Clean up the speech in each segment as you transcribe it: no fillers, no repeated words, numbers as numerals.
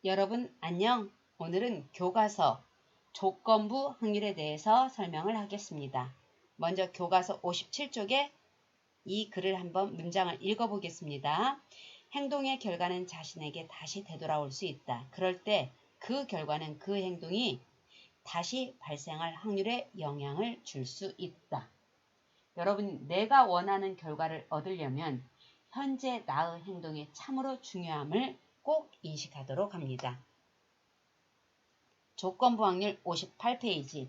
여러분 안녕. 오늘은 교과서 조건부 확률에 대해서 설명을 하겠습니다. 먼저 교과서 57쪽에 이 글을 한번 문장을 읽어보겠습니다. 행동의 결과는 자신에게 다시 되돌아올 수 있다. 그럴 때 그 결과는 그 행동이 다시 발생할 확률에 영향을 줄 수 있다. 여러분, 내가 원하는 결과를 얻으려면 현재 나의 행동이 참으로 중요함을 꼭 인식하도록 합니다. 조건부 확률 58페이지.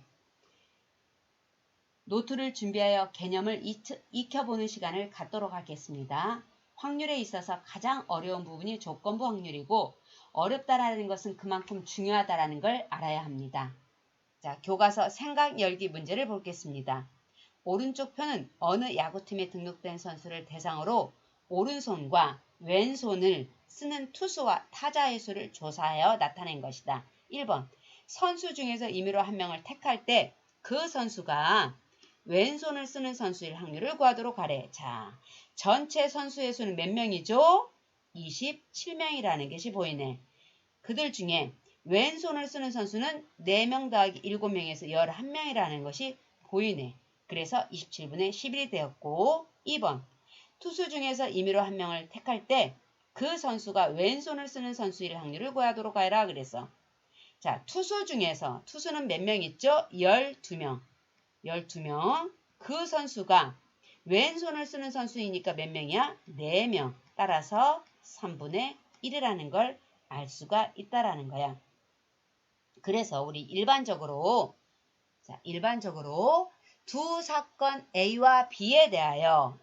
노트를 준비하여 개념을 익혀보는 시간을 갖도록 하겠습니다. 확률에 있어서 가장 어려운 부분이 조건부 확률이고 어렵다라는 것은 그만큼 중요하다라는 걸 알아야 합니다. 자, 교과서 생각 열기 문제를 보겠습니다. 오른쪽 편은 어느 야구팀에 등록된 선수를 대상으로 오른손과 왼손을 쓰는 투수와 타자의 수를 조사하여 나타낸 것이다. 1번. 선수 중에서 임의로 한 명을 택할 때 그 선수가 왼손을 쓰는 선수일 확률을 구하도록 하래. 자, 전체 선수의 수는 몇 명이죠? 27명이라는 것이 보이네. 그들 중에 왼손을 쓰는 선수는 4명 더하기 7명에서 11명이라는 것이 보이네. 그래서 27분의 11이 되었고 2번. 투수 중에서 임의로 한 명을 택할 때 그 선수가 왼손을 쓰는 선수일 확률을 구하도록 하라 그래서 자, 투수 중에서 투수는 몇 명 있죠? 12명. 12명. 그 선수가 왼손을 쓰는 선수이니까 몇 명이야? 4명. 따라서 3분의 1이라는 걸 알 수가 있다라는 거야. 그래서 우리 일반적으로 두 사건 A와 B에 대하여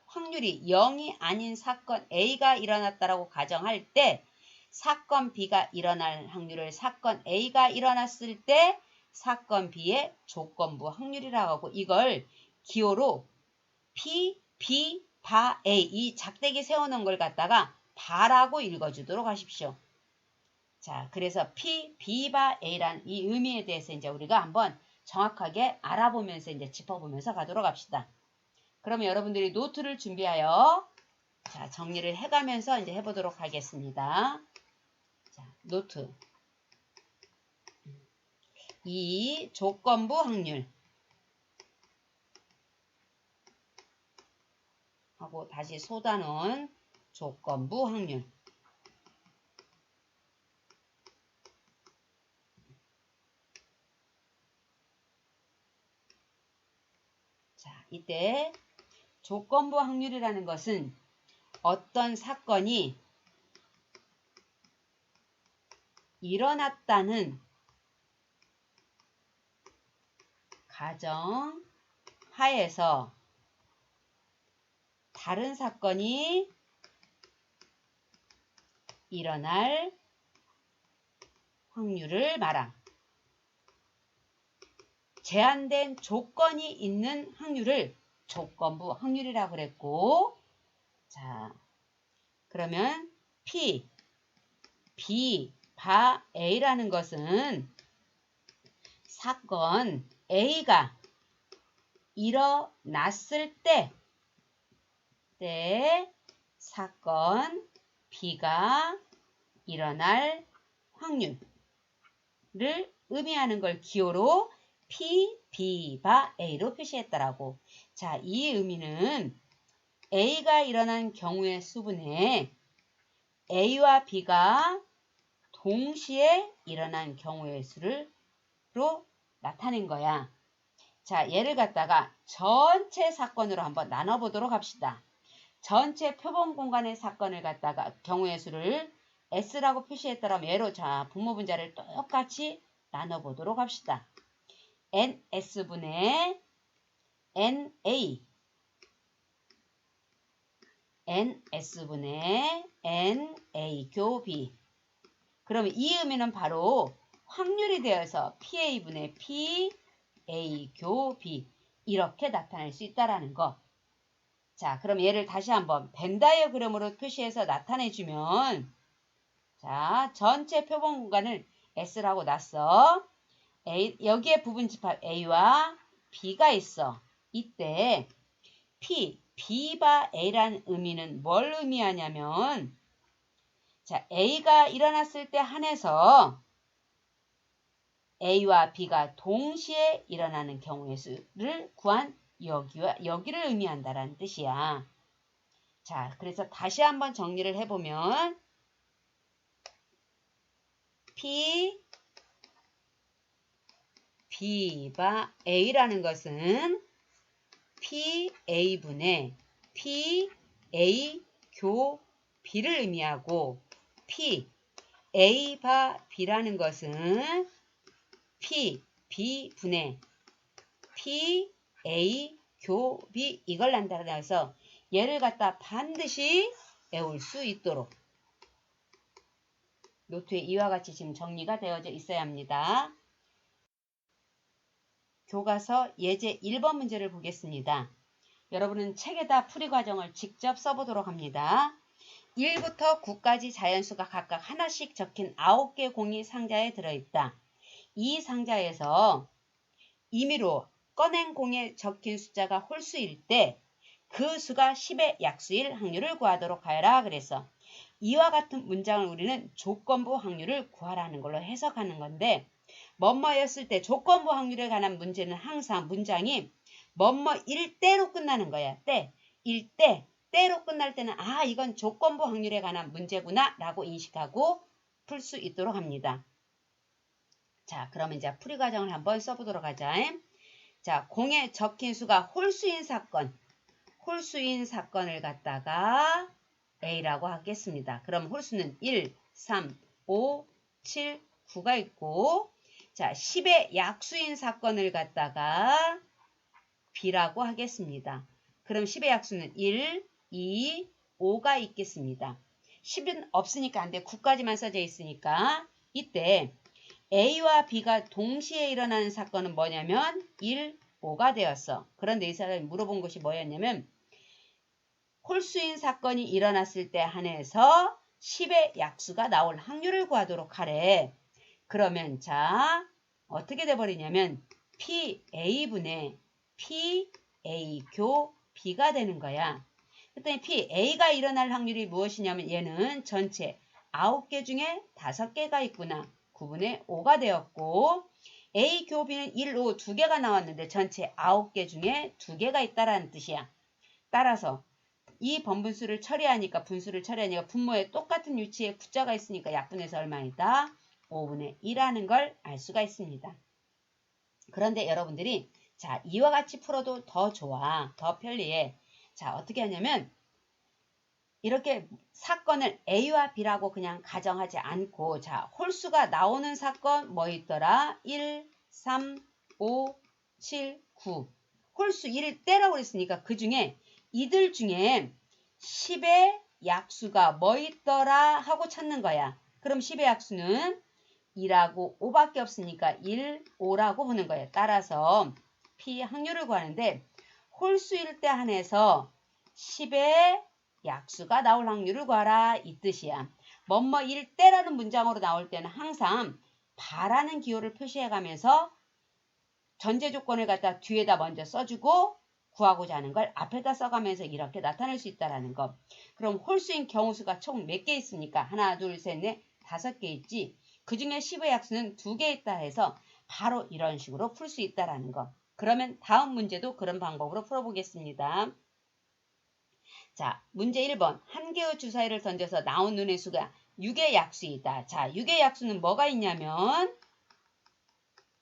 확률이 0이 아닌 사건 A가 일어났다라고 가정할 때 사건 B가 일어날 확률을 사건 A가 일어났을 때 사건 B의 조건부 확률이라고 하고 이걸 기호로 P, B, 바 A 이 작대기 세워놓은 걸 갖다가 바라고 읽어주도록 하십시오. 자, 그래서 P, B, 바 A란 이 의미에 대해서 이제 우리가 한번 정확하게 알아보면서 이제 짚어보면서 가도록 합시다. 그러면 여러분들이 노트를 준비하여 자, 정리를 해가면서 이제 해보도록 하겠습니다. 자, 노트. 이 조건부 확률 하고 다시 쏟아놓은 조건부 확률. 자, 이때 조건부 확률이라는 것은 어떤 사건이 일어났다는 가정 하에서 다른 사건이 일어날 확률을 말함. 제한된 조건이 있는 확률을 조건부 확률이라고 그랬고 자, 그러면 P, B, 바 A라는 것은 사건 A가 일어났을 때 사건 B가 일어날 확률을 의미하는 걸 기호로 P, B, 바 A로 표시했다라고. 자, 이 의미는 A가 일어난 경우의 수분에 A와 B가 동시에 일어난 경우의 수로 나타낸 거야. 자, 얘를 갖다가 전체 사건으로 한번 나눠보도록 합시다. 전체 표본 공간의 사건을 갖다가 경우의 수를 S라고 표시했더라면 얘로 자, 분모분자를 똑같이 나눠보도록 합시다. NS분의 NA NS분의 NA 교 B. 그러면 이 의미는 바로 확률이 되어서 PA분의 PA 교 B 이렇게 나타낼 수 있다라는 거. 자, 그럼 얘를 다시 한번 벤 다이어그램으로 표시해서 나타내주면 자, 전체 표본 공간을 S라고 놨어. 여기에 부분 집합 A와 B가 있어. 이때 P, B 바 A라는 의미는 뭘 의미하냐면 자, A가 일어났을 때 한해서 A와 B가 동시에 일어나는 경우의 수를 구한 여기를 의미한다라는 뜻이야. 자, 그래서 다시 한번 정리를 해보면 P, B가 A라는 것은 PA분의 PA 교 B를 의미하고 P, A바 B라는 것은 P, B분의 P, A 교 B 이걸 나타내서 얘를 갖다 반드시 외울 수 있도록 노트에 이와 같이 지금 정리가 되어져 있어야 합니다. 교과서 예제 1번 문제를 보겠습니다. 여러분은 책에다 풀이 과정을 직접 써보도록 합니다. 1부터 9까지 자연수가 각각 하나씩 적힌 9개 공이 상자에 들어있다. 이 상자에서 임의로 꺼낸 공에 적힌 숫자가 홀수일 때 그 수가 10의 약수일 확률을 구하도록 하여라 그래서 이와 같은 문장을 우리는 조건부 확률을 구하라는 걸로 해석하는 건데 뭐뭐였을 때 조건부 확률에 관한 문제는 항상 문장이 뭐뭐일 때로 끝나는 거야. 때로 끝날 때는 아 이건 조건부 확률에 관한 문제구나 라고 인식하고 풀 수 있도록 합니다. 자 그러면 이제 풀이 과정을 한번 써보도록 하자. 자 공에 적힌 수가 홀수인 사건을 갖다가 A라고 하겠습니다. 그럼 홀수는 1, 3, 5, 7, 9가 있고 자 10의 약수인 사건을 갖다가 B라고 하겠습니다. 그럼 10의 약수는 1, 2, 5가 있겠습니다. 10은 없으니까 안 돼. 9까지만 써져 있으니까 이때 A와 B가 동시에 일어나는 사건은 뭐냐면 1, 5가 되었어. 그런데 이 사람이 물어본 것이 뭐였냐면 홀수인 사건이 일어났을 때 한해서 10의 약수가 나올 확률을 구하도록 하래. 그러면 자 어떻게 돼버리냐면 PA분의 PA 교 B가 되는 거야. 그랬더니 PA가 일어날 확률이 무엇이냐면 얘는 전체 9개 중에 5개가 있구나. 9분의 5가 되었고 A 교 B는 1, 5 2개가 나왔는데 전체 9개 중에 2개가 있다라는 뜻이야. 따라서 이 번분수를 처리하니까 분모에 똑같은 위치에 9자가 있으니까 약분해서 얼마이다? 5분의 2라는 걸 알 수가 있습니다. 그런데 여러분들이 자 이와 같이 풀어도 더 좋아. 더 편리해. 자 어떻게 하냐면 이렇게 사건을 A와 B라고 그냥 가정하지 않고 자 홀수가 나오는 사건 뭐 있더라? 1, 3, 5, 7, 9 홀수 1일 때라고 그랬으니까 그 중에 이들 중에 10의 약수가 뭐 있더라 하고 찾는 거야. 그럼 10의 약수는 2라고 5밖에 없으니까 1, 5라고 보는 거예요. 따라서 P 확률을 구하는데 홀수일 때 한해서 10의 약수가 나올 확률을 구하라 이 뜻이야. 뭐뭐일 때라는 문장으로 나올 때는 항상 바라는 기호를 표시해가면서 전제 조건을 갖다 뒤에다 먼저 써주고 구하고자 하는 걸 앞에다 써가면서 이렇게 나타낼 수 있다는 거. 그럼 홀수인 경우수가 총 몇 개 있습니까? 하나, 둘, 셋, 넷, 5개 있지. 그 중에 10의 약수는 2개 있다 해서 바로 이런 식으로 풀 수 있다는 거. 그러면 다음 문제도 그런 방법으로 풀어보겠습니다. 자, 문제 1번. 한 개의 주사위를 던져서 나온 눈의 수가 6의 약수이다. 자, 6의 약수는 뭐가 있냐면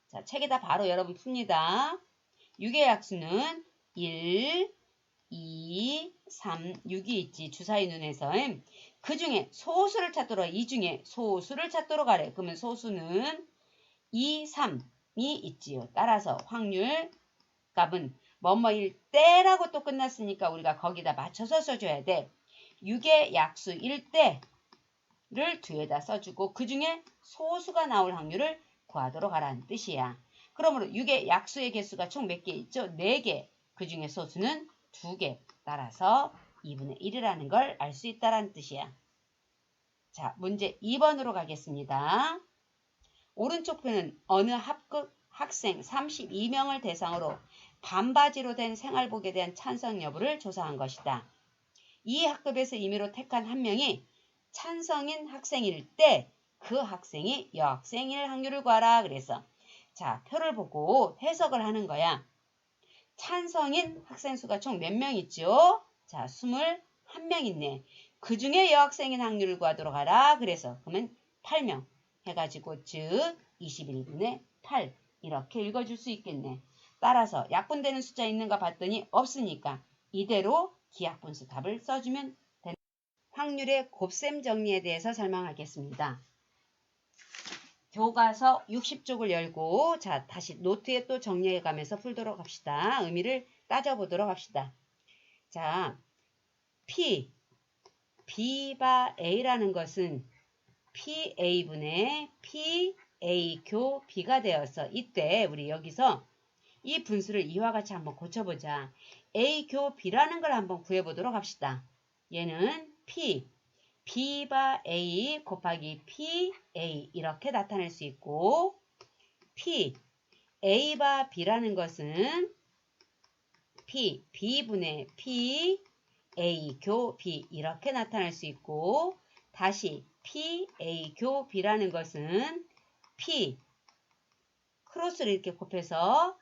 자, 책에다 바로 여러분 풉니다. 6의 약수는 1, 2, 3, 6이 있지. 주사위 눈에서. 그 중에 소수를 찾도록 이 중에 소수를 찾도록 하래. 그러면 소수는 2, 3이 있지요. 따라서 확률 값은 뭐뭐일 때라고 또 끝났으니까 우리가 거기다 맞춰서 써줘야 돼. 6의 약수 1대를 뒤에다 써주고 그 중에 소수가 나올 확률을 구하도록 하라는 뜻이야. 그러므로 6의 약수의 개수가 총 몇 개 있죠? 4개. 그 중에 소수는 2개. 따라서 2분의 1이라는 걸 알 수 있다는 뜻이야. 자, 문제 2번으로 가겠습니다. 오른쪽 표는 어느 합급 학생 32명을 대상으로 반바지로 된 생활복에 대한 찬성 여부를 조사한 것이다. 이 학급에서 임의로 택한 한 명이 찬성인 학생일 때 그 학생이 여학생일 확률을 구하라 그래서 자, 표를 보고 해석을 하는 거야. 찬성인 학생 수가 총 몇 명 있죠? 자, 21명 있네. 그 중에 여학생인 확률을 구하도록 하라. 그래서 그러면 8명 해가지고 즉 21분의 8 이렇게 읽어줄 수 있겠네. 따라서 약분되는 숫자 있는가 봤더니 없으니까 이대로 기하분수 답을 써주면 된다. 확률의 곱셈 정리에 대해서 설명하겠습니다. 교과서 60쪽을 열고 자 다시 노트에 또 정리해가면서 풀도록 합시다. 의미를 따져보도록 합시다. 자, P, B바 A라는 것은 PA분의 PA 교 B가 되어서 이때 우리 여기서 이 분수를 이와 같이 한번 고쳐보자. A 교 B라는 걸 한번 구해보도록 합시다. 얘는 P, B바 A 곱하기 PA 이렇게 나타낼 수 있고 P, A바 B라는 것은 P, B분의 P, A 교 B 이렇게 나타낼 수 있고 다시 P, A 교 B라는 것은 P, 크로스를 이렇게 곱해서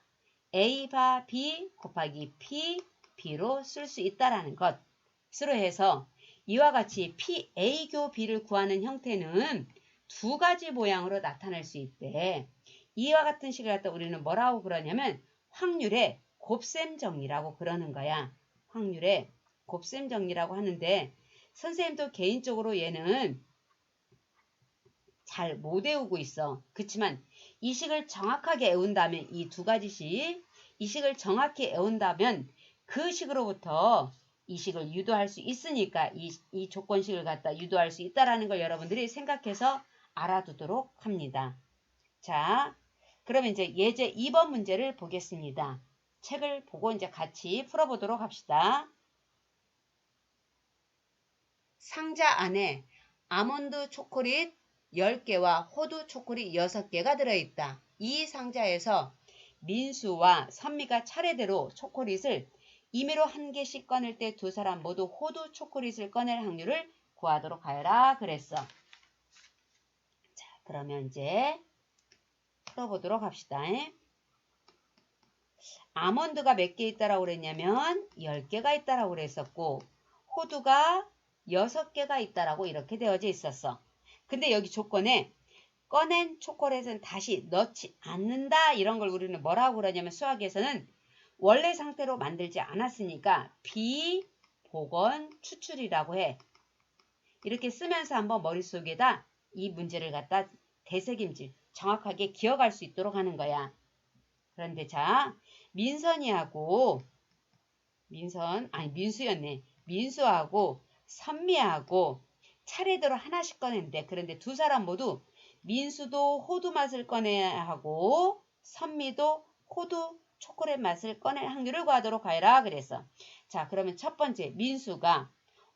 A바 B 곱하기 P, B로 쓸 수 있다라는 것으로 해서 이와 같이 P, A 교 B를 구하는 형태는 두 가지 모양으로 나타낼 수 있대. 이와 같은 식을 갖다 우리는 뭐라고 그러냐면 확률의 곱셈 정리라고 그러는 거야. 확률의 곱셈 정리라고 하는데 선생님도 개인적으로 얘는 잘 못 외우고 있어. 그렇지만 이 식을 정확하게 외운다면 이 두 가지씩 이 식을 정확히 외운다면 그 식으로부터 이 식을 유도할 수 있으니까 이 조건식을 갖다 유도할 수 있다라는 걸 여러분들이 생각해서 알아두도록 합니다. 자, 그러면 이제 예제 2번 문제를 보겠습니다. 책을 보고 이제 같이 풀어보도록 합시다. 상자 안에 아몬드 초콜릿 10개와 호두 초콜릿 6개가 들어있다. 이 상자에서 민수와 선미가 차례대로 초콜릿을 임의로 한 개씩 꺼낼 때 두 사람 모두 호두 초콜릿을 꺼낼 확률을 구하도록 하여라 그랬어. 자, 그러면 이제 풀어보도록 합시다. 아몬드가 몇 개 있다라고 그랬냐면 10개가 있다라고 그랬었고 호두가 6개가 있다라고 이렇게 되어져 있었어. 근데 여기 조건에 꺼낸 초콜릿은 다시 넣지 않는다 이런 걸 우리는 뭐라고 그러냐면 수학에서는 원래 상태로 만들지 않았으니까 비복원 추출이라고 해. 이렇게 쓰면서 한번 머릿속에다 이 문제를 갖다 되새김질 정확하게 기억할 수 있도록 하는 거야. 그런데 자, 민수하고 선미하고 차례대로 하나씩 꺼냈는데 그런데 두 사람 모두 민수도 호두 맛을 꺼내야 하고 선미도 호두 초콜릿 맛을 꺼낼 확률을 구하도록 하여라 그랬어. 자, 그러면 첫 번째 민수가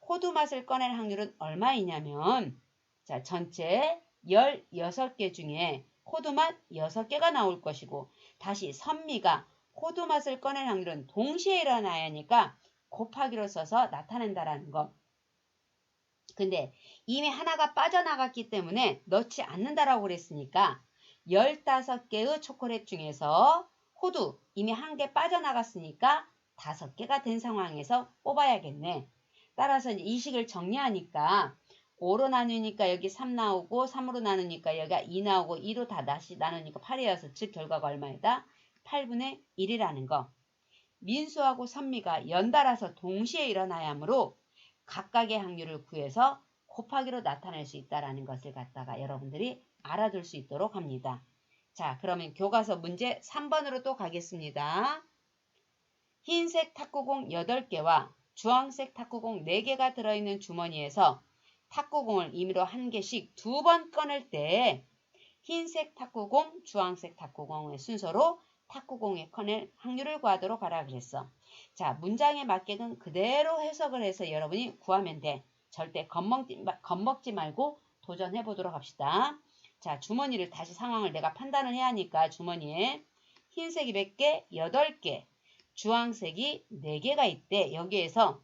호두 맛을 꺼낼 확률은 얼마이냐면 자, 전체 16개 중에 호두 맛 6개가 나올 것이고 다시 선미가 호두 맛을 꺼낼 확률은 동시에 일어나야 하니까 곱하기로 써서 나타낸다라는 거. 근데 이미 하나가 빠져나갔기 때문에 넣지 않는다라고 그랬으니까 15개의 초콜릿 중에서 호두 이미 한 개 빠져나갔으니까 5개가 된 상황에서 뽑아야겠네. 따라서 이 식을 정리하니까 5로 나누니까 여기 3 나오고 3으로 나누니까 여기가 2 나오고 2로 다 다시 나누니까 8이어서 즉 결과가 얼마이다? 8분의 1이라는 거. 민수하고 선미가 연달아서 동시에 일어나야 하므로 각각의 확률을 구해서 곱하기로 나타낼 수 있다는 것을 갖다가 여러분들이 알아둘 수 있도록 합니다. 자, 그러면 교과서 문제 3번으로 또 가겠습니다. 흰색 탁구공 8개와 주황색 탁구공 4개가 들어있는 주머니에서 탁구공을 임의로 한 개씩 2번 꺼낼 때 흰색 탁구공, 주황색 탁구공의 순서로 탁구공에 꺼낼 확률을 구하도록 하라 그랬어. 자, 문장에 맞게끔 그대로 해석을 해서 여러분이 구하면 돼. 절대 겁먹지 말고 도전해 보도록 합시다. 자, 주머니를 다시 상황을 내가 판단을 해야 하니까 주머니에 흰색이 몇 개? 8개. 주황색이 4개가 있대. 여기에서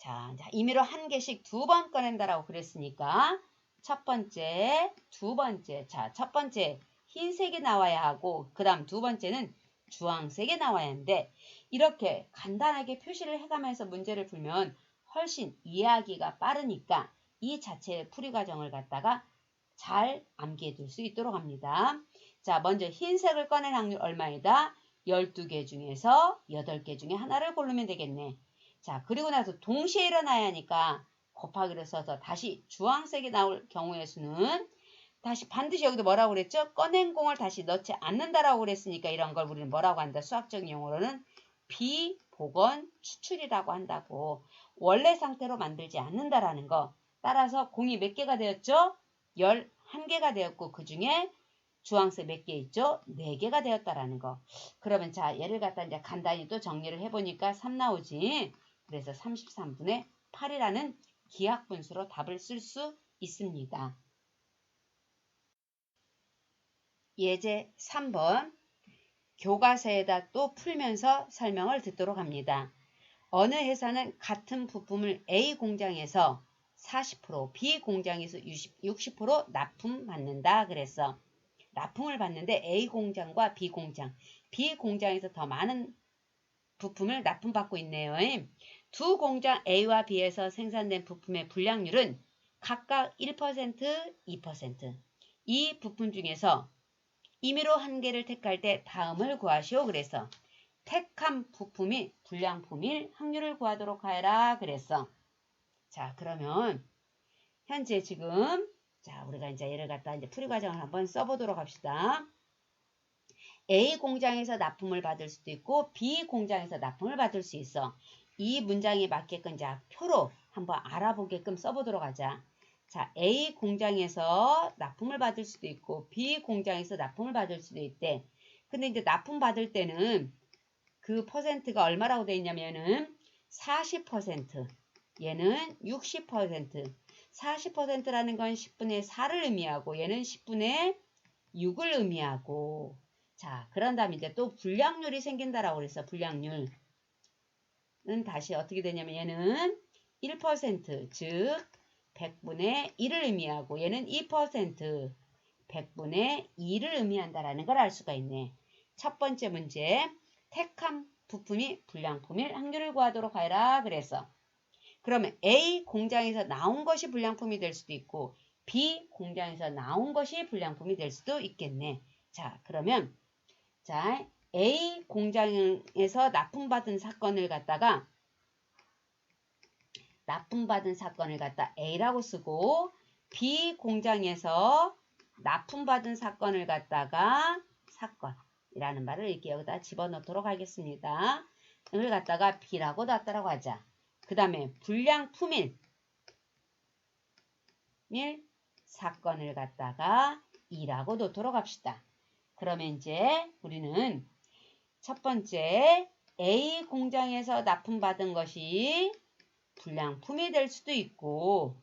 자, 임의로 한 개씩 2번 꺼낸다라고 그랬으니까 첫 번째, 두 번째. 자, 첫 번째 흰색이 나와야 하고 그 다음 두 번째는 주황색이 나와야 하는데 이렇게 간단하게 표시를 해가면서 문제를 풀면 훨씬 이해하기가 빠르니까 이 자체의 풀이 과정을 갖다가 잘 암기해 둘 수 있도록 합니다. 자, 먼저 흰색을 꺼낼 확률 얼마이다? 12개 중에서 8개 중에 하나를 고르면 되겠네. 자, 그리고 나서 동시에 일어나야 하니까 곱하기를 써서 다시 주황색이 나올 경우의 수는 다시 반드시 여기도 뭐라고 그랬죠? 꺼낸 공을 다시 넣지 않는다라고 그랬으니까 이런 걸 우리는 뭐라고 한다? 수학적 용어로는 비복원 추출이라고 한다고. 원래 상태로 만들지 않는다라는 거. 따라서 공이 몇 개가 되었죠? 11개가 되었고 그 중에 주황색 몇 개 있죠? 4개가 되었다라는 거. 그러면 자, 얘를 갖다 이제 간단히 또 정리를 해보니까 3 나오지. 그래서 33분의 8이라는 기하분수로 답을 쓸 수 있습니다. 예제 3번. 교과서에다 또 풀면서 설명을 듣도록 합니다. 어느 회사는 같은 부품을 A 공장에서 40%, B 공장에서 60% 납품받는다 그랬어. 납품을 받는데 A 공장과 B 공장에서 더 많은 부품을 납품받고 있네요. 두 공장 A와 B에서 생산된 부품의 분량률은 각각 1%, 2%. 이 부품 중에서 임의로 한 개를 택할 때 다음을 구하시오 그래서 택한 부품이 불량품일 확률을 구하도록 하여라 그랬어. 자, 그러면 현재 지금 자, 우리가 이제 얘를 갖다 이제 풀이 과정을 한번 써보도록 합시다. A 공장에서 납품을 받을 수도 있고 B 공장에서 납품을 받을 수 있어. 이 문장에 맞게끔 자, 표로 한번 알아보게끔 써보도록 하자. 자, A 공장에서 납품을 받을 수도 있고 B 공장에서 납품을 받을 수도 있대. 근데 이제 납품 받을 때는 그 퍼센트가 얼마라고 되어 있냐면은 40%, 얘는 60%. 40%라는 건 10분의 4를 의미하고 얘는 10분의 6을 의미하고 자, 그런 다음에 이제 또 불량률이 생긴다라고 그랬어. 불량률은 다시 어떻게 되냐면 얘는 1%, 즉 100분의 1을 의미하고 얘는 2%, 100분의 2를 의미한다라는 걸 알 수가 있네. 첫 번째 문제, 택한 부품이 불량품일 확률을 구하도록 하여라 그래서 그러면 A 공장에서 나온 것이 불량품이 될 수도 있고 B 공장에서 나온 것이 불량품이 될 수도 있겠네. 자, 그러면 자, A 공장에서 납품받은 사건을 갖다 A라고 쓰고 B 공장에서 납품받은 사건을 갖다가 사건이라는 말을 이렇게 여기다 집어넣도록 하겠습니다. 이걸 갖다가 B라고 놨다라고 하자. 그 다음에 불량품일 사건을 갖다가 E라고 놓도록 합시다. 그러면 이제 우리는 첫 번째 A 공장에서 납품받은 것이 불량품이 될 수도 있고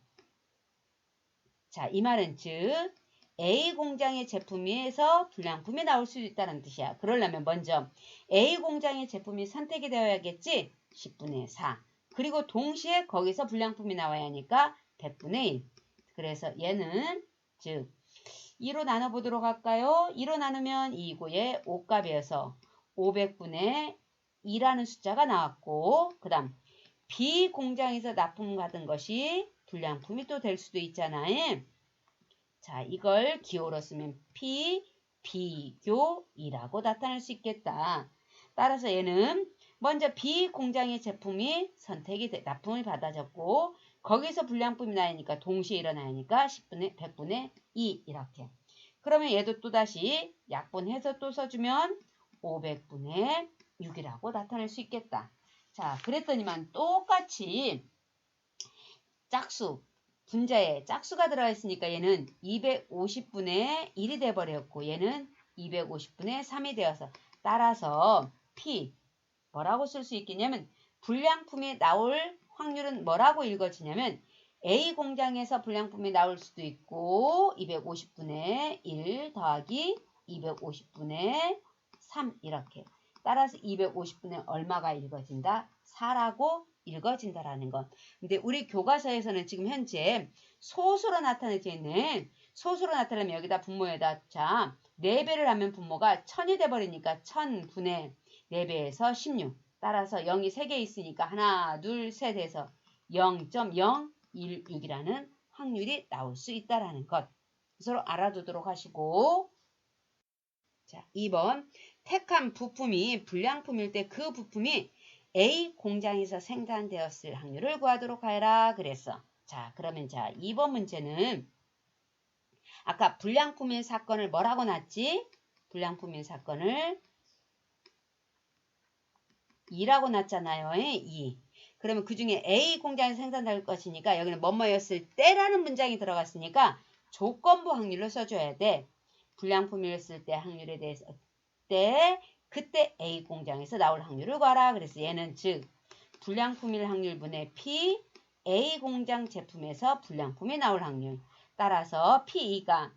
자, 이 말은 즉 A 공장의 제품에서 불량품이 나올 수도 있다는 뜻이야. 그러려면 먼저 A 공장의 제품이 선택이 되어야겠지? 10분의 4. 그리고 동시에 거기서 불량품이 나와야 하니까 100분의 1. 그래서 얘는 즉 2로 나눠보도록 할까요? 2로 나누면 2이고 얘 5값이어서 500분의 2라는 숫자가 나왔고 그 다음 B 공장에서 납품 받은 것이 불량품이 또 될 수도 있잖아요. 자, 이걸 기호로 쓰면 P, 비교이라고 나타낼 수 있겠다. 따라서 얘는 먼저 B 공장의 제품이 납품이 받아졌고 거기서 불량품이 나니까 동시에 일어나야 하니까 100분의 2 이렇게. 그러면 얘도 또다시 약분해서 또 써주면 500분의 6이라고 나타낼 수 있겠다. 자, 그랬더니만 똑같이 짝수, 분자에 짝수가 들어가 있으니까 얘는 250분의 1이 돼버렸고 얘는 250분의 3이 되어서 따라서 P 뭐라고 쓸 수 있겠냐면 불량품이 나올 확률은 뭐라고 읽어지냐면 A 공장에서 불량품이 나올 수도 있고 250분의 1 더하기 250분의 3 이렇게 따라서 250분의 얼마가 읽어진다? 4라고 읽어진다라는 것. 근데 우리 교과서에서는 지금 현재 소수로 나타내져 있는, 소수로 나타내면 여기다 분모에다, 자, 4배를 하면 분모가 1000이 돼버리니까 1000분의 4배에서 16. 따라서 0이 3개 있으니까 하나, 둘, 셋 해서 0.016이라는 확률이 나올 수 있다라는 것. 서로 알아두도록 하시고, 자, 2번. 택한 부품이 불량품일 때 그 부품이 A 공장에서 생산되었을 확률을 구하도록 하여라 그랬어. 자, 그러면 자, 2번 문제는 아까 불량품인 사건을 뭐라고 놨지? 불량품인 사건을 2라고 놨잖아요. 2. 그러면 그 중에 A 공장에서 생산될 것이니까 여기는 뭐뭐였을 때라는 문장이 들어갔으니까 조건부 확률로 써줘야 돼. 불량품이었을 때 확률에 대해서 그때 A 공장에서 나올 확률을 구하라. 그래서 얘는 즉 불량품일 확률분의 P A 공장 제품에서 불량품이 나올 확률. 따라서 P2가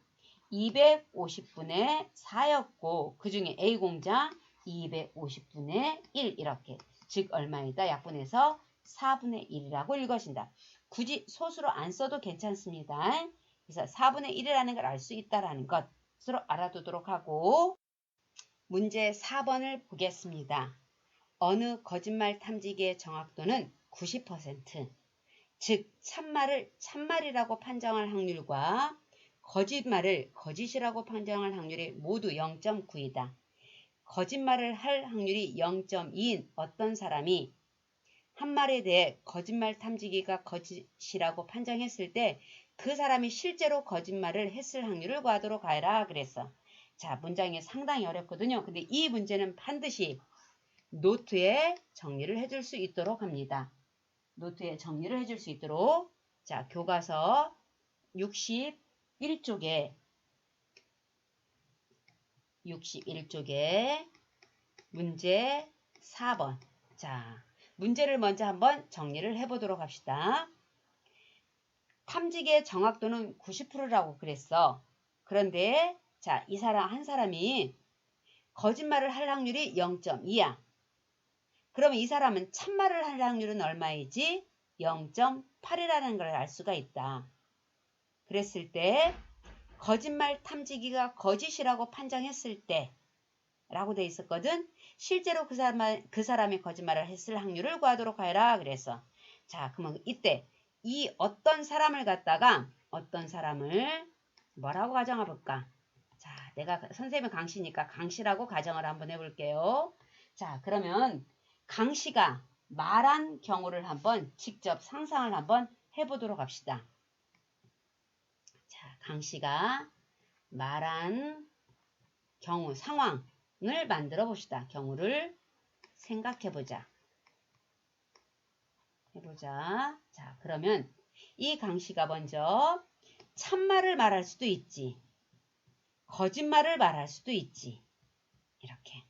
250분의 4였고 그 중에 A 공장 250분의 1 이렇게. 즉 얼마이다? 약분해서 4분의 1이라고 읽어진다. 굳이 소수로 안 써도 괜찮습니다. 그래서 4분의 1이라는 걸 알 수 있다는 것으로 알아두도록 하고 문제 4번을 보겠습니다. 어느 거짓말 탐지기의 정확도는 90%, 즉 참말을 참말이라고 판정할 확률과 거짓말을 거짓이라고 판정할 확률이 모두 0.9이다. 거짓말을 할 확률이 0.2인 어떤 사람이 한 말에 대해 거짓말 탐지기가 거짓이라고 판정했을 때 그 사람이 실제로 거짓말을 했을 확률을 구하도록 하여라 그랬어. 자, 문장이 상당히 어렵거든요. 근데 이 문제는 반드시 노트에 정리를 해줄 수 있도록 합니다. 노트에 정리를 해줄 수 있도록. 자, 교과서 61쪽에 문제 4번. 자, 문제를 먼저 한번 정리를 해보도록 합시다. 탐지기의 정확도는 90%라고 그랬어. 그런데 자, 이 사람 한 사람이 거짓말을 할 확률이 0.2야. 그러면 이 사람은 참말을 할 확률은 얼마이지? 0.8이라는 걸 알 수가 있다. 그랬을 때 거짓말 탐지기가 거짓이라고 판정했을 때 라고 돼 있었거든. 실제로 그 사람이 거짓말을 했을 확률을 구하도록 하여라 그래서. 자, 그러면 이때 이 어떤 사람을 갖다가 어떤 사람을 뭐라고 가정해 볼까? 자, 내가 선생님은 강씨니까 강씨라고 가정을 한번 해볼게요. 자, 그러면 강씨가 말한 경우를 한번 직접 상상을 한번 해보도록 합시다. 자, 강씨가 말한 경우, 상황을 만들어 봅시다. 경우를 생각해보자. 자, 그러면 이 강씨가 먼저 참말을 말할 수도 있지. 거짓말을 말할 수도 있지. 이렇게.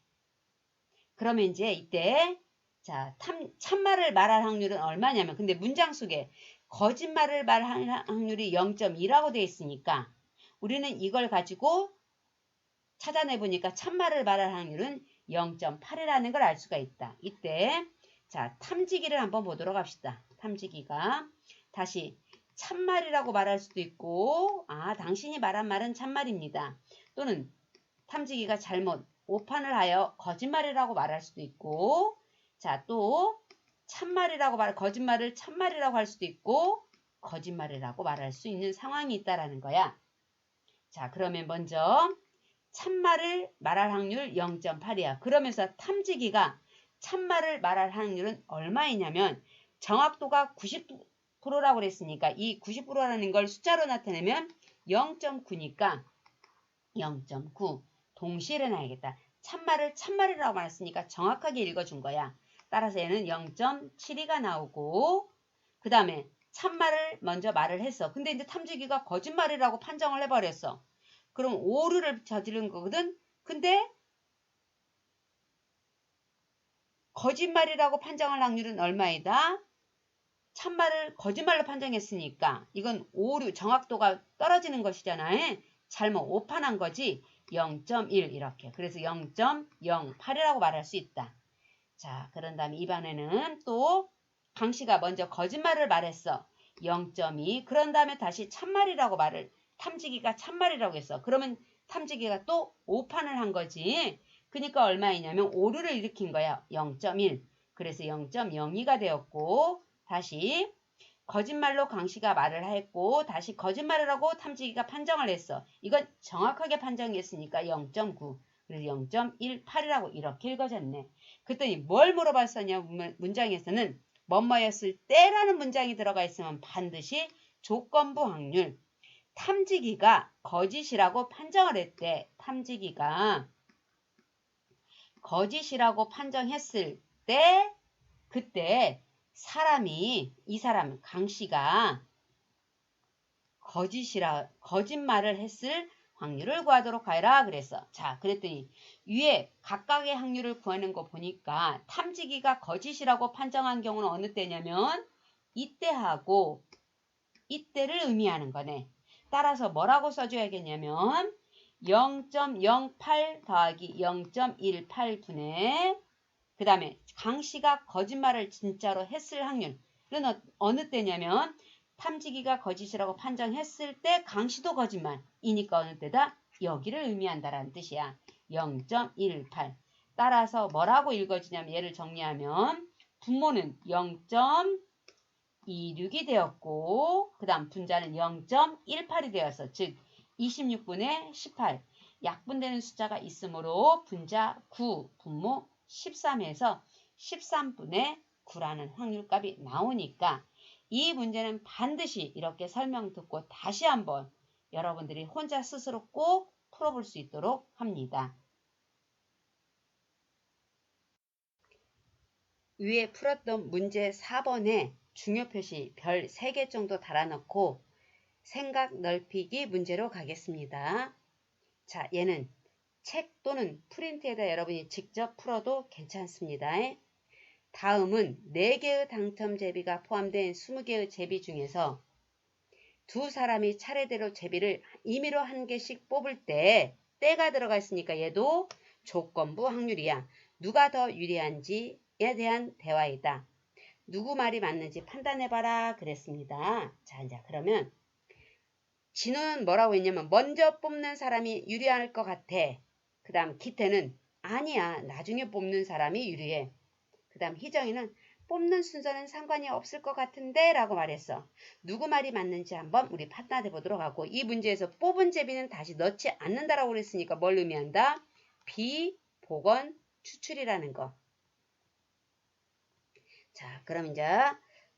그러면 이제 이때 자, 참말을 말할 확률은 얼마냐면 근데 문장 속에 거짓말을 말할 확률이 0.2라고 되어 있으니까 우리는 이걸 가지고 찾아내보니까 참말을 말할 확률은 0.8이라는 걸 알 수가 있다. 이때 자, 탐지기를 한번 보도록 합시다. 탐지기가 다시 참말이라고 말할 수도 있고 당신이 말한 말은 참말입니다. 또는 탐지기가 잘못 오판을 하여 거짓말이라고 말할 수도 있고 자, 또 거짓말을 참말이라고 할 수도 있고 거짓말이라고 말할 수 있는 상황이 있다라는 거야. 자, 그러면 먼저 참말을 말할 확률 0.8이야. 그러면서 탐지기가 참말을 말할 확률은 얼마이냐면 정확도가 90%라고 그랬으니까 이 90%라는 걸 숫자로 나타내면 0.9니까 0.9 동시에 일어나야겠다. 참말을 참말이라고 말했으니까 정확하게 읽어준 거야. 따라서 얘는 0.72가 나오고 그 다음에 참말을 먼저 말을 했어. 근데 이제 탐지기가 거짓말이라고 판정을 해버렸어. 그럼 오류를 저지른 거거든. 근데 거짓말이라고 판정할 확률은 얼마이다? 참말을 거짓말로 판정했으니까 이건 오류, 정확도가 떨어지는 것이잖아요. 잘못 오판한 거지. 0.1 이렇게. 그래서 0.08이라고 말할 수 있다. 자, 그런 다음에 2번에는 또 강씨가 먼저 거짓말을 말했어. 0.2. 그런 다음에 다시 참말이라고 탐지기가 참말이라고 했어. 그러면 탐지기가 또 오판을 한 거지. 그러니까 얼마이냐면 오류를 일으킨 거야. 0.1. 그래서 0.02가 되었고 다시 거짓말로 강씨가 말을 했고 다시 거짓말을 하고 탐지기가 판정을 했어. 이건 정확하게 판정했으니까 0.9. 그래서 0.18이라고 이렇게 읽어졌네. 그랬더니 뭘 물어봤었냐 문장에서는 뭐뭐였을 때라는 문장이 들어가 있으면 반드시 조건부 확률. 탐지기가 거짓이라고 판정을 했대. 탐지기가 거짓이라고 판정했을 때 그때 이 사람 강씨가 거짓말을 했을 확률을 구하도록 하여라 그랬어. 자, 그랬더니 위에 각각의 확률을 구하는 거 보니까 탐지기가 거짓이라고 판정한 경우는 어느 때냐면 이때하고 이때를 의미하는 거네. 따라서 뭐라고 써줘야겠냐면 0.08 더하기 0.18분의 그 다음에 강씨가 거짓말을 진짜로 했을 확률은 어느 때냐면 탐지기가 거짓이라고 판정했을 때 강씨도 거짓말이니까 어느 때다? 여기를 의미한다라는 뜻이야. 0.18. 따라서 뭐라고 읽어지냐면 얘를 정리하면 분모는 0.26이 되었고 그 다음 분자는 0.18이 되었어. 즉 26분의 18. 약분되는 숫자가 있으므로 분자 9, 분모 13에서 13분의 9라는 확률값이 나오니까 이 문제는 반드시 이렇게 설명 듣고 다시 한번 여러분들이 혼자 스스로 꼭 풀어볼 수 있도록 합니다. 위에 풀었던 문제 4번에 중요 표시 별 3개 정도 달아놓고 생각 넓히기 문제로 가겠습니다. 자, 얘는 책 또는 프린트에다 여러분이 직접 풀어도 괜찮습니다. 다음은 4개의 당첨 제비가 포함된 20개의 제비 중에서 두 사람이 차례대로 제비를 임의로 1개씩 뽑을 때 때가 들어가 있으니까 얘도 조건부 확률이야. 누가 더 유리한지에 대한 대화이다. 누구 말이 맞는지 판단해봐라 그랬습니다. 자, 이제 그러면 진우는 뭐라고 했냐면 먼저 뽑는 사람이 유리할 것 같아. 그 다음 기태는 아니야. 나중에 뽑는 사람이 유리해. 그 다음 희정이는 뽑는 순서는 상관이 없을 것 같은데 라고 말했어. 누구 말이 맞는지 한번 우리 판단해 보도록 하고 이 문제에서 뽑은 제비는 다시 넣지 않는다라고 그랬으니까 뭘 의미한다? 비복원 추출이라는 거. 자, 그럼 이제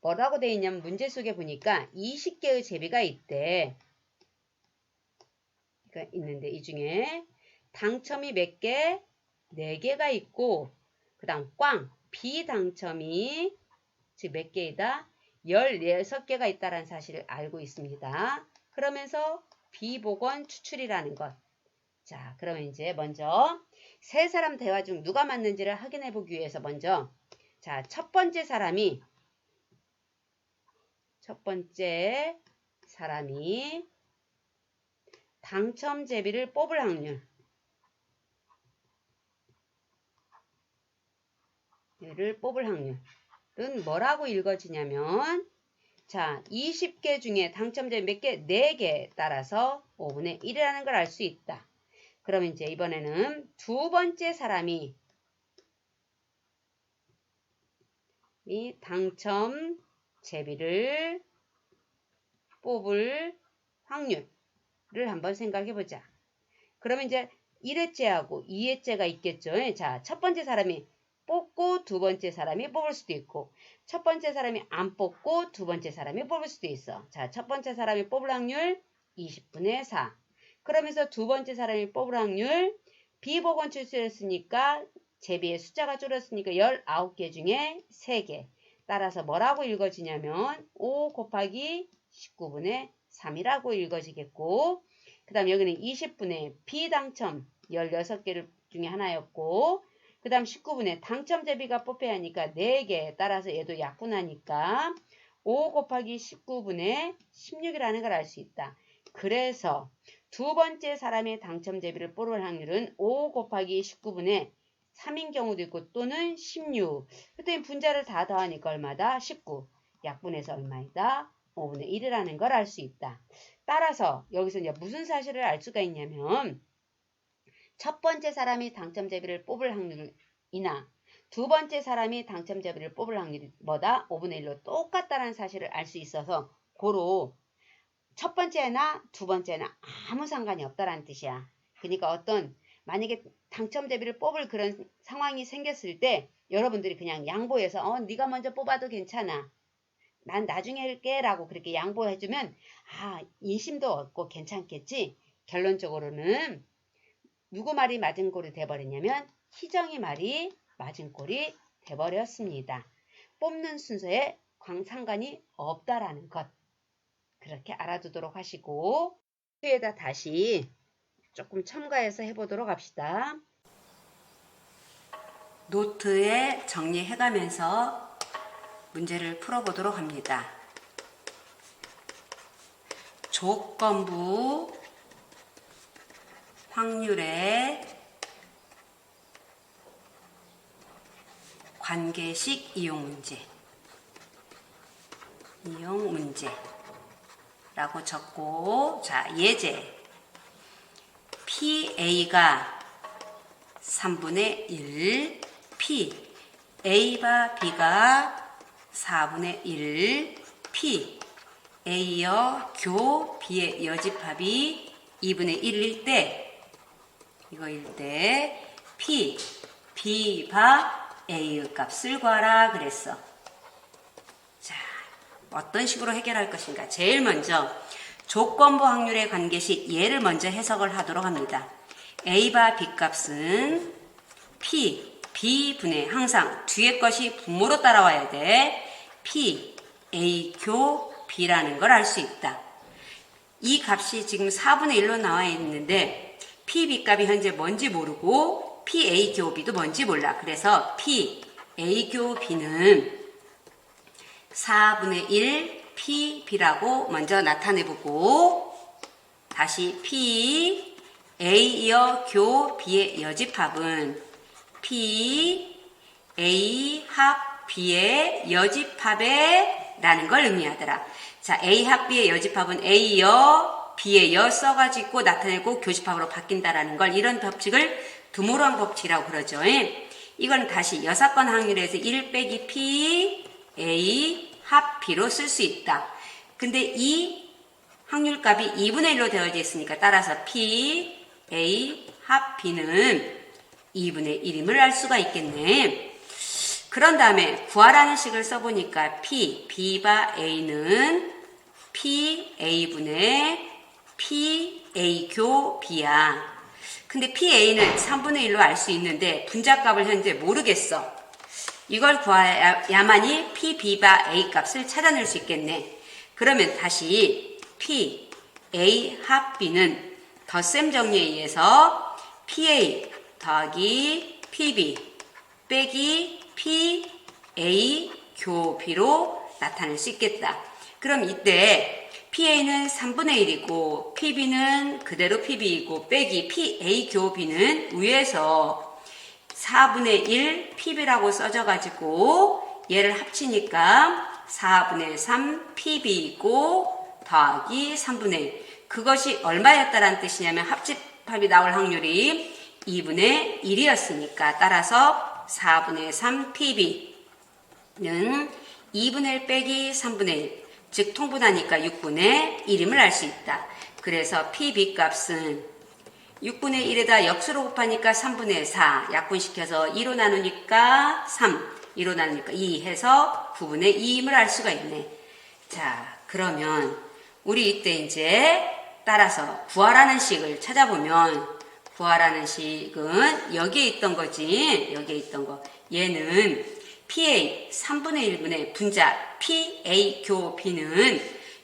뭐라고 되어 있냐면 문제 속에 보니까 20개의 제비가 있대. 있는데 이 중에 당첨이 몇 개? 4개가 있고 그 다음 꽝 비당첨이 즉 몇 개이다? 16개가 있다는 사실을 알고 있습니다. 그러면서 비복원 추출이라는 것. 자, 그러면 이제 먼저 세 사람 대화 중 누가 맞는지를 확인해 보기 위해서 먼저 자, 첫 번째 사람이 당첨 제비를 뽑을 확률 은 뭐라고 읽어지냐면 자 20개 중에 당첨제비 몇 개? 4개 따라서 5분의 1이라는 걸 알 수 있다. 그러면 이제 이번에는 두 번째 사람이 이 당첨 제비를 뽑을 확률을 한번 생각해 보자. 그러면 이제 1회째하고 2회째가 있겠죠. 자, 첫 번째 사람이 뽑고 두 번째 사람이 뽑을 수도 있고 첫 번째 사람이 안 뽑고 두 번째 사람이 뽑을 수도 있어. 자, 첫 번째 사람이 뽑을 확률 20분의 4. 그러면서 두 번째 사람이 뽑을 확률 비복원 추출했으니까 제비의 숫자가 줄었으니까 19개 중에 3개. 따라서 뭐라고 읽어지냐면 5 곱하기 19분의 3이라고 읽어지겠고 그 다음 여기는 20분의 비당첨 16개를 중에 하나였고 그 다음 19분의 당첨 제비가 뽑혀야 하니까 4개 따라서 얘도 약분하니까 5 곱하기 19분의 16이라는 걸 알 수 있다. 그래서 두 번째 사람의 당첨 제비를 뽑을 확률은 5 곱하기 19분의 3인 경우도 있고 또는 16. 그랬더니 분자를 다 더하니까 얼마다? 19. 약분해서 얼마이다? 5분의 1이라는 걸 알 수 있다. 따라서 여기서 이제 무슨 사실을 알 수가 있냐면 첫 번째 사람이 당첨자비를 뽑을 확률이나 두 번째 사람이 당첨자비를 뽑을 확률이 뭐다? 5분의 1로 똑같다는 사실을 알 수 있어서 고로 첫 번째나 두 번째나 아무 상관이 없다라는 뜻이야. 그러니까 만약에 당첨자비를 뽑을 그런 상황이 생겼을 때 여러분들이 그냥 양보해서 네가 먼저 뽑아도 괜찮아. 난 나중에 할게 라고 그렇게 양보해주면 인심도 얻고 괜찮겠지. 결론적으로는 누구 말이 맞은 꼴이 돼버렸냐면 희정이 말이 맞은 꼴이 돼버렸습니다. 뽑는 순서에 상관이 없다라는 것. 그렇게 알아두도록 하시고 뒤에다 다시 조금 첨가해서 해보도록 합시다. 노트에 정리해가면서 문제를 풀어보도록 합니다. 조건부 확률의 관계식 이용 문제라고 적고, 자, 예제. PA가 3분의 1, P, A와 B가 4분의 1, P, A여 교 B의 여집합이 2분의 1일 때, P, B바 A의 값을 구하라 그랬어. 자, 어떤 식으로 해결할 것인가? 제일 먼저 조건부 확률의 관계식 얘를 먼저 해석을 하도록 합니다. A바 B 값은 P, B분의 항상 뒤에 것이 분모로 따라와야 돼. P, A 교 B라는 걸 알 수 있다. 이 값이 지금 4분의 1로 나와 있는데 P, B 값이 현재 뭔지 모르고 P, A 교 B도 뭔지 몰라. 그래서 P, A 교 B는 4분의 1 P, B라고 먼저 나타내보고 다시 P, A여 교 B의 여집합은 P, A 합 B의 여집합에 라는 걸 의미하더라. 자, A 합 B의 여집합은 A여 B의 여 써가지고 나타내고 교집합으로 바뀐다라는 걸 이런 법칙을 드모랑 법칙이라고 그러죠. 이건 다시 여사건 확률에서 1 빼기 P, A 합 B로 쓸 수 있다. 근데 이 확률값이 2분의 1로 되어져 있으니까 따라서 P, A 합 B는 2분의 1임을 알 수가 있겠네. 그런 다음에 구하라는 식을 써보니까 P, B바 A는 P, A분의 P, A 교 B야. 근데 P, A는 3분의 1로 알 수 있는데 분자값을 현재 모르겠어. 이걸 구해야만이 P, B바 A 값을 찾아낼 수 있겠네. 그러면 다시 P, A 합 B는 덧셈 정리에 의해서 PA 더하기 PB 빼기 P, A 교 B로 나타낼 수 있겠다. 그럼 이때 PA는 3분의 1이고 PB는 그대로 PB이고 빼기 PA 교 B는 위에서 4분의 1 PB라고 써져가지고 얘를 합치니까 4분의 3 PB이고 더하기 3분의 1. 그것이 얼마였다라는 뜻이냐면 합집합이 나올 확률이 2분의 1이었으니까 따라서 4분의 3 PB는 2분의 1 빼기 3분의 1, 즉 통분하니까 6분의 1임을 알 수 있다. 그래서 PB 값은 6분의 1에다 역수로 곱하니까 3분의 4, 약분시켜서 2로 나누니까 3, 2로 나누니까 2 해서 9분의 2임을 알 수가 있네. 자, 그러면 우리 이때 이제 따라서 구하라는 식을 찾아보면 구하라는 식은 여기에 있던 거지. 여기에 있던 거. 얘는 PA 3분의 1분의 분자 PA 교 B는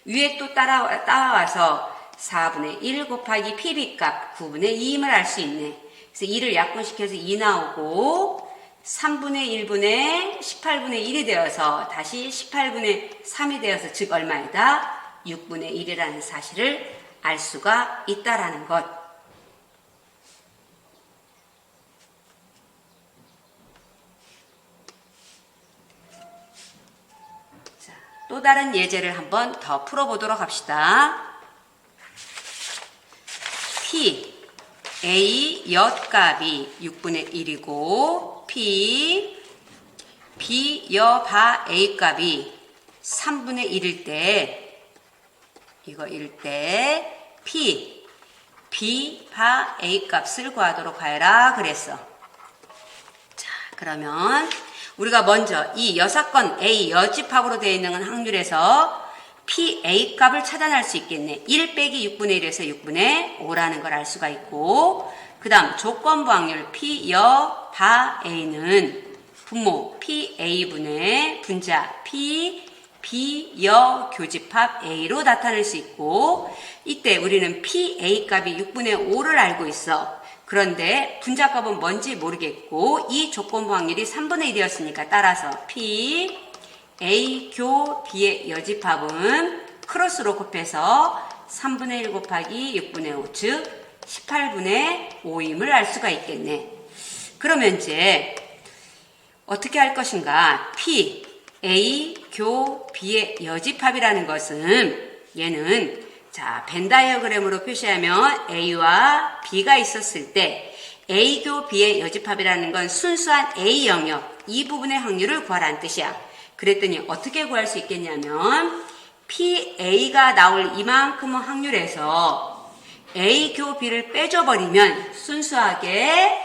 위에 또 따라와서 4분의 1 곱하기 PB 값 9분의 2임을 알 수 있네. 그래서 2를 약분시켜서 2 나오고 3분의 1분의 18분의 1이 되어서 다시 18분의 3이 되어서 즉 얼마이다? 6분의 1이라는 사실을 알 수가 있다라는 것. 또 다른 예제를 한번 더 풀어보도록 합시다. P, A 엿값이 6분의 1이고 P, B 여바 A 값이 3분의 1일 때 이거일 때 P, B 바 A 값을 구하도록 하여라 그랬어. 자, 그러면 우리가 먼저 이 여사건 A 여집합으로 되어 있는 확률에서 P A 값을 찾아낼 수 있겠네. 1 빼기 6분의 1에서 6분의 5라는 걸 알 수가 있고, 그 다음 조건부 확률 P 여 바 A는 분모 P A분의 분자 P B 여 교집합 A로 나타낼 수 있고, 이때 우리는 P A 값이 6분의 5를 알고 있어. 그런데 분자값은 뭔지 모르겠고 이 조건부 확률이 3분의 1이었으니까 따라서 P A 교 B의 여집합은 크로스로 곱해서 3분의 1 곱하기 6분의 5, 즉 18분의 5임을 알 수가 있겠네. 그러면 이제 어떻게 할 것인가? P A 교 B의 여집합이라는 것은 얘는 자, 벤 다이어그램으로 표시하면 A와 B가 있었을 때 A교 B의 여집합이라는 건 순수한 A 영역 이 부분의 확률을 구하라는 뜻이야. 그랬더니 어떻게 구할 수 있겠냐면 PA가 나올 이만큼의 확률에서 A교 B를 빼줘버리면 순수하게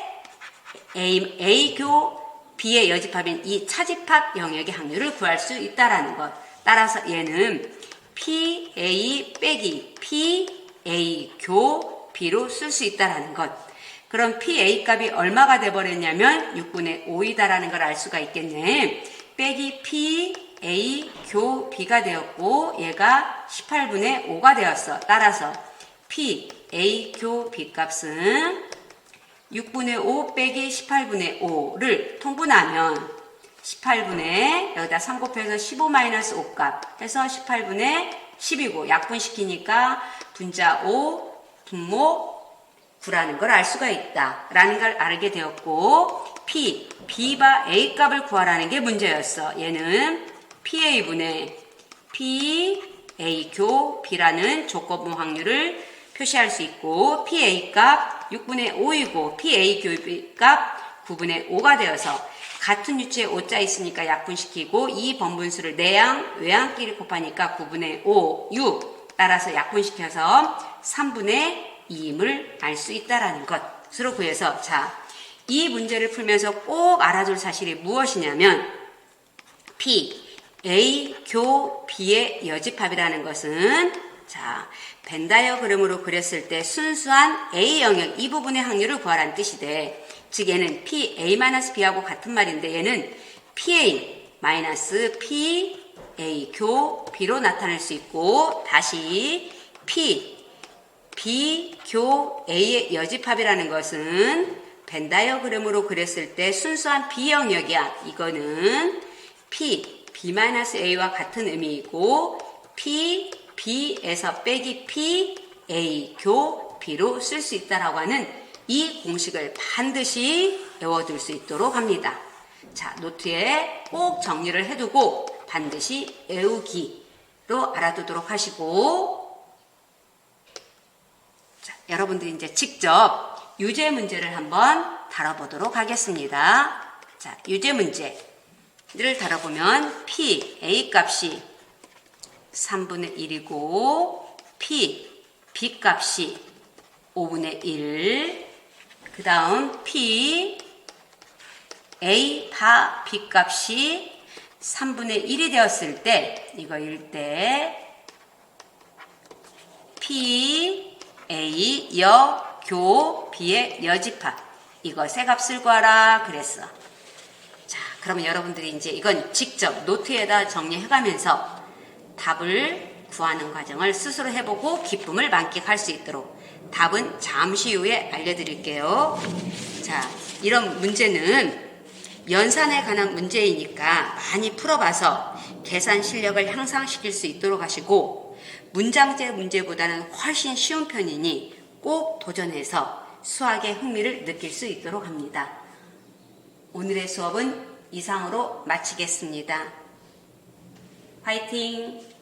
A교 B의 여집합인 이 차집합 영역의 확률을 구할 수 있다는 것. 따라서 얘는 PA 빼기 PA 교 B로 쓸 수 있다는 것. 그럼 PA 값이 얼마가 돼버렸냐면 6분의 5이다라는 걸 알 수가 있겠네. 빼기 PA 교 B가 되었고 얘가 18분의 5가 되었어. 따라서 PA 교 B 값은 6분의 5 빼기 18분의 5를 통분하면 18분의 여기다 3 곱해서 15 마이너스 5 값 해서 18분의 10이고 약분시키니까 분자 5 분모 9라는 걸 알 수가 있다 라는 걸 알게 되었고 P, B바 A 값을 구하라는 게 문제였어. 얘는 PA분의 PA 교 B라는 조건부 확률을 표시할 수 있고 PA 값 6분의 5이고 PA 교 B 값 9분의 5가 되어서 같은 유치에 5자 있으니까 약분시키고 이 번분수를 내양, 외양끼리 곱하니까 9분의 5, 6 따라서 약분시켜서 3분의 2임을 알 수 있다는 것으로 구해서 자, 이 문제를 풀면서 꼭 알아둘 사실이 무엇이냐면 P, A, 교, B의 여집합이라는 것은 자, 벤 다이어그램으로 그렸을 때 순수한 A 영역 이 부분의 확률을 구하라는 뜻이 돼. 즉 얘는 PA-B하고 같은 말인데 얘는 PA-PA 교 B로 나타낼 수 있고 다시 P, B 교 A의 여집합이라는 것은 벤 다이어그램으로 그렸을 때 순수한 B 영역이야. 이거는 P, B-A와 같은 의미이고 P, B에서 빼기 P, A 교 B로 쓸 수 있다라고 하는 이 공식을 반드시 외워둘 수 있도록 합니다. 자, 노트에 꼭 정리를 해두고 반드시 외우기로 알아두도록 하시고 자, 여러분들이 이제 직접 유제 문제를 한번 다뤄보도록 하겠습니다. 자, 유제 문제를 다뤄보면 P, A 값이 3분의 1이고 P, B 값이 5분의 1 그 다음 P, A, 바, B 값이 3분의 1이 되었을 때 이거일 때 P, A, 여, 교, B의 여집합 이것의 값을 구하라 그랬어. 자, 그러면 여러분들이 이제 이건 직접 노트에다 정리해가면서 답을 구하는 과정을 스스로 해보고 기쁨을 만끽할 수 있도록 답은 잠시 후에 알려드릴게요. 자, 이런 문제는 연산에 관한 문제이니까 많이 풀어봐서 계산 실력을 향상시킬 수 있도록 하시고 문장제 문제보다는 훨씬 쉬운 편이니 꼭 도전해서 수학의 흥미를 느낄 수 있도록 합니다. 오늘의 수업은 이상으로 마치겠습니다. 화이팅!